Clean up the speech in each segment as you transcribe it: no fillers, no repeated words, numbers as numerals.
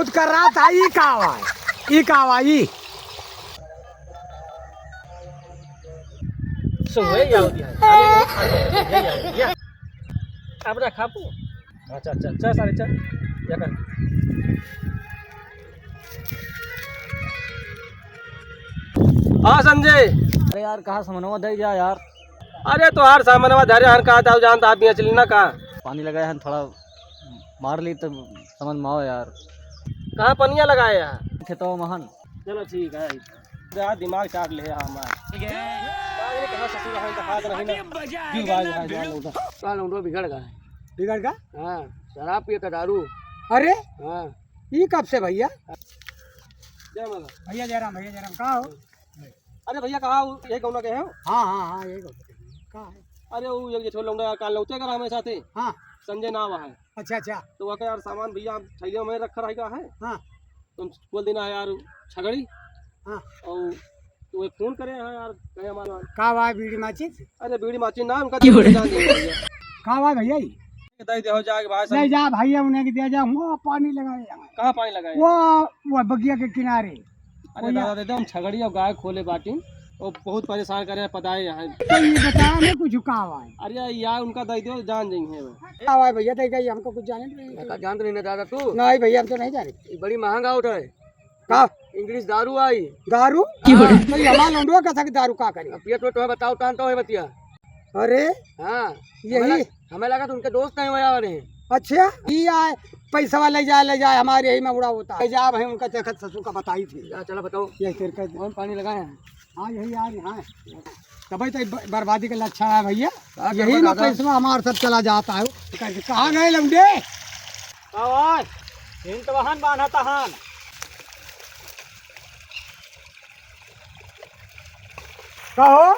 बहुत कर रहा था। ई का आवा ई सुबह जाओ दिया अब रखा पू। अच्छा अच्छा चल सारे चल क्या कर। हाँ संजय। अरे यार कहाँ समनवा दे जा यार। अरे तो हर सामानवा धारे हन कहा था जानता आप यहाँ चलना कहाँ पानी लगाया है थोड़ा मार ली तो समझ में आओ यार। कहाँ पनिया लगाए यहाँ खेतों महान। चलो ठीक है यार दिमाग चाट ले हमारा बिगड़ गया बिगड़ गया। हाँ शराब पिए का दारू। अरे हाँ ई कब से भैया? क्या मतलब भैया जयराम कहाँ हो? अरे भैया कहाँ हो यही कहना के हो। हाँ हाँ हाँ यही कहाँ है? अरे वो ये छोड़ लौंडा काल लौटे कर हमें साथे। हाँ संजय नाम है। अच्छा अच्छा। तो वह यार सामान भैया थैलियों में रखा रहेगा है। हाँ तुम बोल देना है यार छगड़ी। हाँ और तो फोन करे हैं यार कहे हमारा कहाँ हुआ बीड़ी माचिस? अरे बीड़ी माची ना उनका जान देंगे भैया। कहाँ हुआ भैया? दे दे हो जाके भाई ले जा भैया उन्हें दे जा। वो पानी लगाए कहाँ पानी लगाए वो बगिया के किनारे। अरे दादा दे दे हम छगड़ी और गाय खोले बाटी और बहुत परेशान करे पता है यहाँ। तो ये बताया मैं कुछ कहाँ हुआ है? अरे यार उनका दे दो जान जाएंगे वो। कहाँ हुआ है भैया? तो हमको कुछ जाने नहीं। जानते नहीं ना दादा तू। नहीं भैया हम तो नहीं जाने। बड़ी महंगा उठा है का इंग्लिश दारू आई। दारू हमारा लौंडवा का था कि दारू का करे? पिया तो बताओ टानता है बतिया। अरे हाँ यही हमें लगा तो उनके दोस्त नहीं हुआ वाले। अच्छा ये आए पैसा ले जाए हमारे यही में उड़ा होता है। जा भाई उनका देखत ससुर का बताई थी। चलो बताओ ये तेरे का कौन पानी लगाए हैं। हाँ यही यार यहाँ तभी तो बर्बादी का लक्षण है भैया। यही में पैसा हमारा सब चला जाता है। कहाँ गए लौंडे? वाहन बांधा तहान। कहो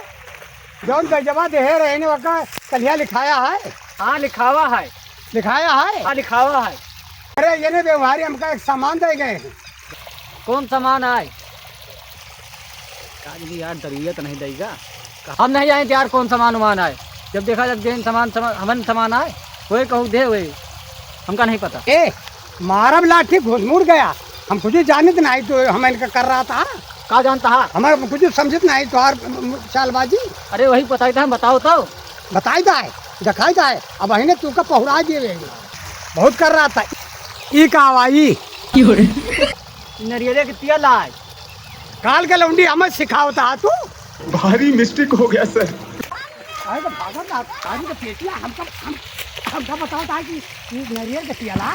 जौन गजबा दे रहने वका कलिया लिखाया है। हाँ लिखावा है। लिखाया है? हाँ लिखावा है। अरे ये व्यवहारी हमका एक सामान दे गए हैं। कौन सामान आए? यार दरियत नहीं देगा। हम नहीं आए यार कौन सामान उमान आए। जब देखा जब जैन सामान हमें सामान आए वही कहूँ दे वही हमका नहीं पता। ए मारब लाठी घुसमुड़ गया। हम कुछ जानते नहीं तो हम इनका कर रहा था। का जानता है हमारे कुछ समझत नहीं तो चालबाजी। अरे वही बताई था हम बताओ तो बताई जाए दिखाई जाए। अब अही तू का पहुरा दिए बहुत कर रहा था। ई का आवाई नरियरे के तिया लाए काल के लौंडी हमें सिखावता तू। भारी मिस्टेक हो गया सर। अरे तो भागत आदमी का पेटिया हमका बताओ था कि नरियर के पिया ला।